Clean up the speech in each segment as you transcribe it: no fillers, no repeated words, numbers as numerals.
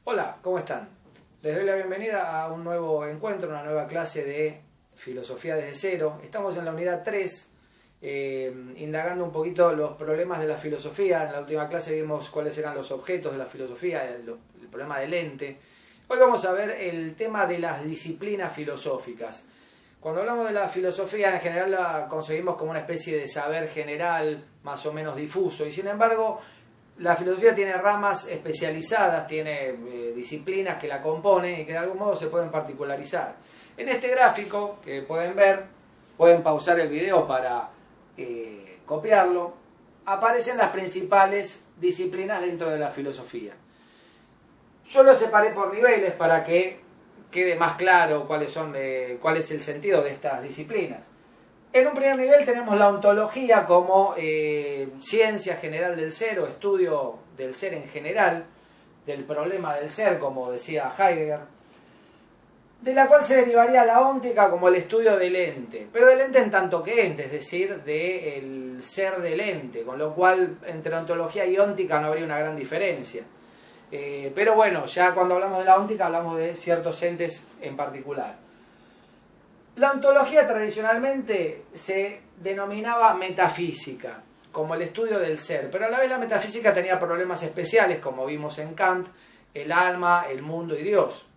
Hola, ¿cómo están? Les doy la bienvenida a un nuevo encuentro, una nueva clase de Filosofía desde cero. Estamos en la unidad 3, indagando un poquito los problemas de la filosofía. En la última clase vimos cuáles eran los objetos de la filosofía, el problema del ente. Hoy vamos a ver el tema de las disciplinas filosóficas. Cuando hablamos de la filosofía, en general la concebimos como una especie de saber general, más o menos difuso, y sin embargo la filosofía tiene ramas especializadas, tiene disciplinas que la componen y que de algún modo se pueden particularizar. En este gráfico que pueden ver, pueden pausar el video para copiarlo, aparecen las principales disciplinas dentro de la filosofía. Yo lo separé por niveles para que quede más claro cuál es el sentido de estas disciplinas. En un primer nivel tenemos la ontología como ciencia general del ser o estudio del ser en general, del problema del ser, como decía Heidegger, de la cual se derivaría la óntica como el estudio del ente, pero del ente en tanto que ente, es decir, del ser del ente, con lo cual entre ontología y óntica no habría una gran diferencia. Pero bueno, ya cuando hablamos de la óntica hablamos de ciertos entes en particular. La ontología tradicionalmente se denominaba metafísica, como el estudio del ser, pero a la vez la metafísica tenía problemas especiales, como vimos en Kant, el alma, el mundo y Dios.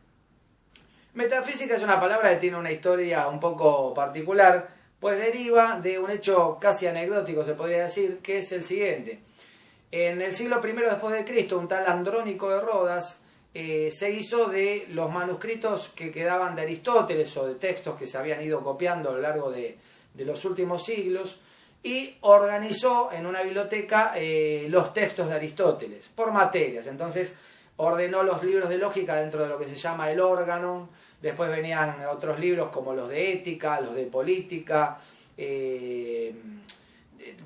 Metafísica es una palabra que tiene una historia un poco particular, pues deriva de un hecho casi anecdótico, se podría decir, que es el siguiente. En el siglo I después de Cristo, un tal Andrónico de Rodas se hizo de los manuscritos que quedaban de Aristóteles o de textos que se habían ido copiando a lo largo de los últimos siglos y organizó en una biblioteca los textos de Aristóteles por materias. Entonces ordenó los libros de lógica dentro de lo que se llama el órganon. Después venían otros libros como los de ética, los de política,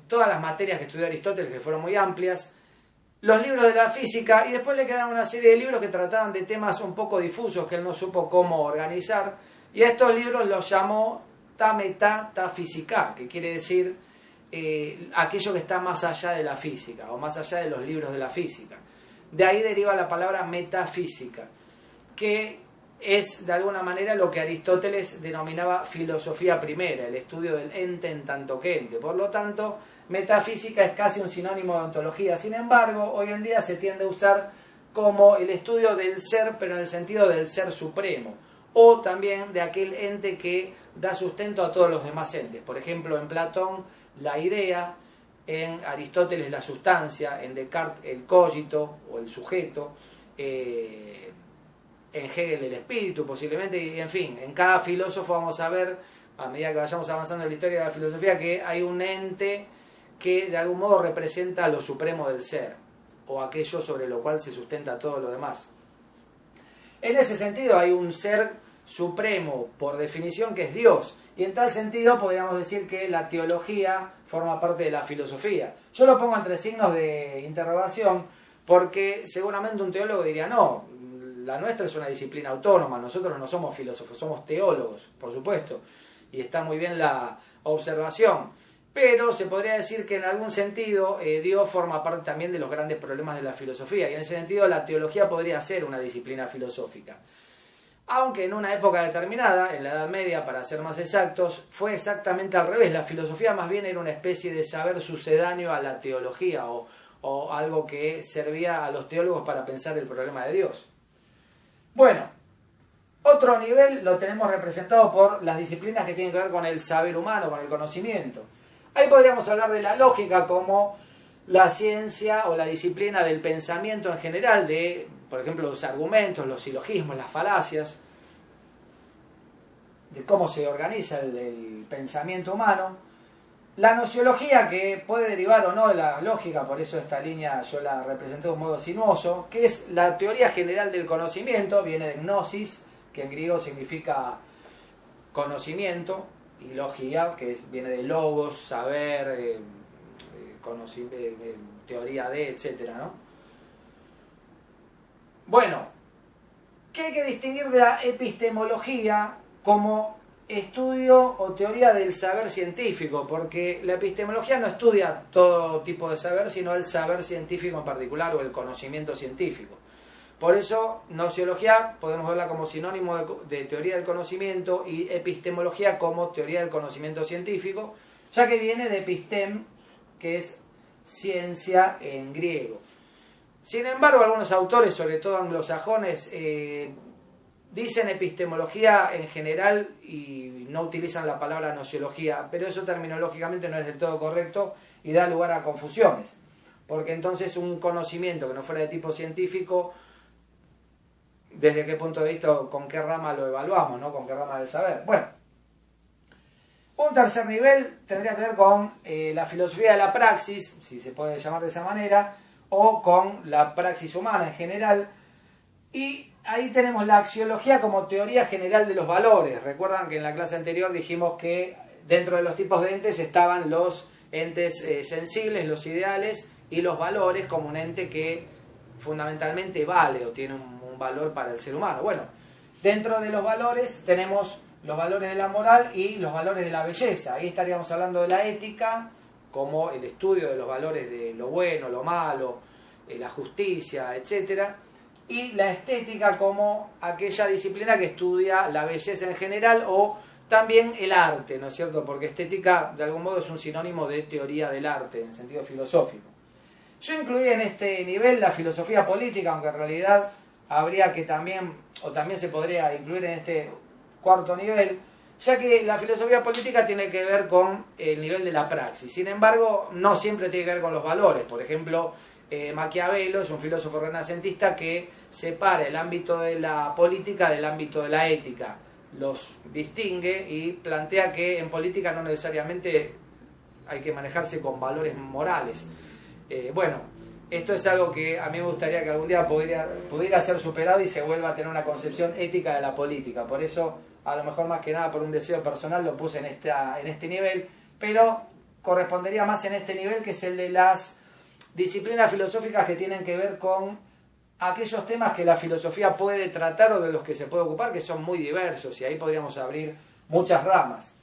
todas las materias que estudió Aristóteles, que fueron muy amplias, los libros de la física, y después le quedaban una serie de libros que trataban de temas un poco difusos que él no supo cómo organizar, y a estos libros los llamó ta meta ta física, que quiere decir aquello que está más allá de la física, o más allá de los libros de la física. De ahí deriva la palabra metafísica, que es de alguna manera lo que Aristóteles denominaba filosofía primera, el estudio del ente en tanto que ente. Por lo tanto, metafísica es casi un sinónimo de ontología. Sin embargo, hoy en día se tiende a usar como el estudio del ser, pero en el sentido del ser supremo, o también de aquel ente que da sustento a todos los demás entes. Por ejemplo, en Platón, la idea; en Aristóteles, la sustancia; en Descartes, el cogito o el sujeto; en Hegel, el espíritu posiblemente, y en fin, en cada filósofo vamos a ver, a medida que vayamos avanzando en la historia de la filosofía, que hay un ente que de algún modo representa lo supremo del ser, o aquello sobre lo cual se sustenta todo lo demás. En ese sentido hay un ser supremo, por definición, que es Dios, y en tal sentido podríamos decir que la teología forma parte de la filosofía. Yo lo pongo entre signos de interrogación, porque seguramente un teólogo diría, no, la nuestra es una disciplina autónoma, nosotros no somos filósofos, somos teólogos, por supuesto, y está muy bien la observación, pero se podría decir que en algún sentido Dios forma parte también de los grandes problemas de la filosofía, y en ese sentido la teología podría ser una disciplina filosófica. Aunque en una época determinada, en la Edad Media para ser más exactos, fue exactamente al revés. La filosofía más bien era una especie de saber sucedáneo a la teología, o algo que servía a los teólogos para pensar el problema de Dios. Bueno, otro nivel lo tenemos representado por las disciplinas que tienen que ver con el saber humano, con el conocimiento. Ahí podríamos hablar de la lógica como la ciencia o la disciplina del pensamiento en general, de, por ejemplo, los argumentos, los silogismos, las falacias, de cómo se organiza el pensamiento humano. La nociología, que puede derivar o no de la lógica, por eso esta línea yo la representé de un modo sinuoso, que es la teoría general del conocimiento, viene de gnosis, que en griego significa conocimiento, y logia, que viene de logos, saber, teoría de, etc., ¿no? Bueno, ¿qué hay que distinguir de la epistemología como estudio o teoría del saber científico? Porque la epistemología no estudia todo tipo de saber, sino el saber científico en particular, o el conocimiento científico. Por eso, nociología podemos verla como sinónimo de teoría del conocimiento y epistemología como teoría del conocimiento científico, ya que viene de epistem, que es ciencia en griego. Sin embargo, algunos autores, sobre todo anglosajones, dicen epistemología en general y no utilizan la palabra nociología, pero eso terminológicamente no es del todo correcto y da lugar a confusiones, porque entonces un conocimiento que no fuera de tipo científico, ¿desde qué punto de vista, con qué rama lo evaluamos, ¿no? ¿Con qué rama del saber? Bueno, un tercer nivel tendría que ver con la filosofía de la praxis, si se puede llamar de esa manera, o con la praxis humana en general, y ahí tenemos la axiología como teoría general de los valores. Recuerdan que en la clase anterior dijimos que dentro de los tipos de entes estaban los entes sensibles, los ideales, y los valores como un ente que fundamentalmente vale o tiene un valor para el ser humano. Bueno, dentro de los valores tenemos los valores de la moral y los valores de la belleza. Ahí estaríamos hablando de la ética como el estudio de los valores de lo bueno, lo malo, la justicia, etc. Y la estética como aquella disciplina que estudia la belleza en general o también el arte, ¿no es cierto? Porque estética de algún modo es un sinónimo de teoría del arte en sentido filosófico. Yo incluí en este nivel la filosofía política, aunque en realidad habría que también se podría incluir en este cuarto nivel, ya que la filosofía política tiene que ver con el nivel de la praxis. Sin embargo, no siempre tiene que ver con los valores. Por ejemplo, Maquiavelo es un filósofo renacentista que separa el ámbito de la política del ámbito de la ética. Los distingue y plantea que en política no necesariamente hay que manejarse con valores morales. Bueno, esto es algo que a mí me gustaría que algún día pudiera ser superado y se vuelva a tener una concepción ética de la política. Por eso, a lo mejor más que nada por un deseo personal, lo puse en este nivel, pero correspondería más en este nivel, que es el de las disciplinas filosóficas que tienen que ver con aquellos temas que la filosofía puede tratar o de los que se puede ocupar, que son muy diversos, y ahí podríamos abrir muchas ramas.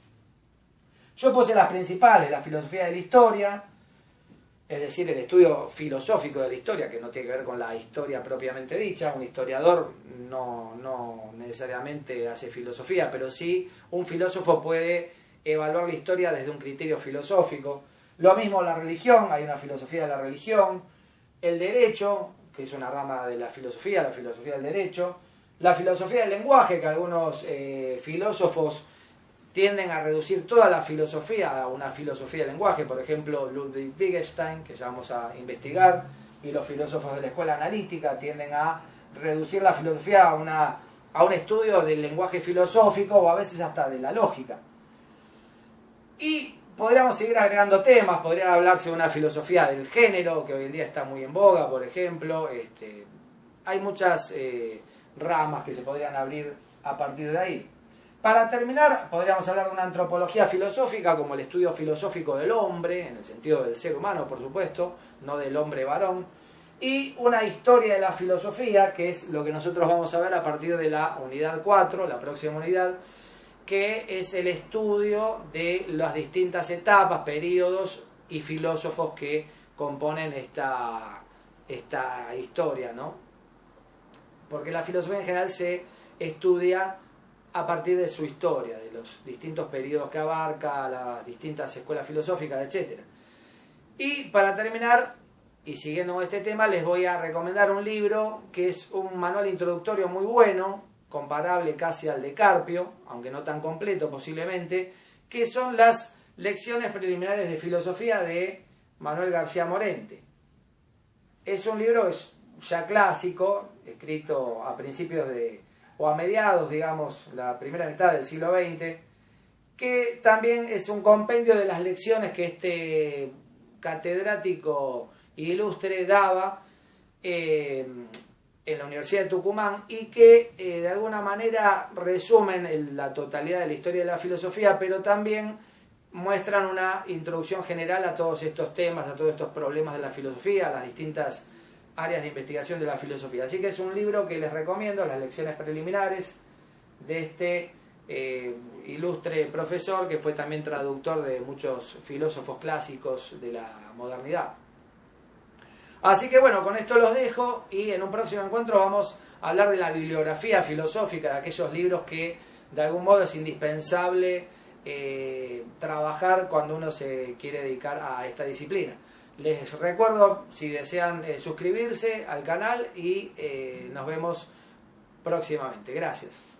Yo puse las principales: la filosofía de la historia, es decir, el estudio filosófico de la historia, que no tiene que ver con la historia propiamente dicha. Un historiador no necesariamente hace filosofía, pero sí un filósofo puede evaluar la historia desde un criterio filosófico. Lo mismo la religión, hay una filosofía de la religión. El derecho, que es una rama de la filosofía del derecho. La filosofía del lenguaje, que algunos filósofos tienden a reducir toda la filosofía a una filosofía del lenguaje. Por ejemplo, Ludwig Wittgenstein, que ya vamos a investigar, y los filósofos de la escuela analítica tienden a reducir la filosofía a un estudio del lenguaje filosófico o a veces hasta de la lógica. Y podríamos seguir agregando temas. Podría hablarse de una filosofía del género, que hoy en día está muy en boga, por ejemplo. Hay muchas ramas que se podrían abrir a partir de ahí. Para terminar, podríamos hablar de una antropología filosófica como el estudio filosófico del hombre, en el sentido del ser humano, por supuesto, no del hombre varón, y una historia de la filosofía, que es lo que nosotros vamos a ver a partir de la unidad 4, la próxima unidad, que es el estudio de las distintas etapas, periodos y filósofos que componen esta historia, ¿no? Porque la filosofía en general se estudia a partir de su historia, de los distintos periodos que abarca, las distintas escuelas filosóficas, etc. Y para terminar, y siguiendo con este tema, les voy a recomendar un libro que es un manual introductorio muy bueno, comparable casi al de Carpio, aunque no tan completo posiblemente, que son las lecciones preliminares de filosofía de Manuel García Morente. Es un libro ya clásico, escrito a principios o a mediados, digamos, la primera mitad del siglo XX, que también es un compendio de las lecciones que este catedrático ilustre daba en la Universidad de Tucumán, y que de alguna manera resumen la totalidad de la historia de la filosofía, pero también muestran una introducción general a todos estos temas, a todos estos problemas de la filosofía, a las distintas áreas de investigación de la filosofía. Así que es un libro que les recomiendo, las lecciones preliminares de este ilustre profesor, que fue también traductor de muchos filósofos clásicos de la modernidad. Así que bueno, con esto los dejo y en un próximo encuentro vamos a hablar de la bibliografía filosófica, de aquellos libros que de algún modo es indispensable trabajar cuando uno se quiere dedicar a esta disciplina. Les recuerdo, si desean suscribirse al canal y nos vemos próximamente. Gracias.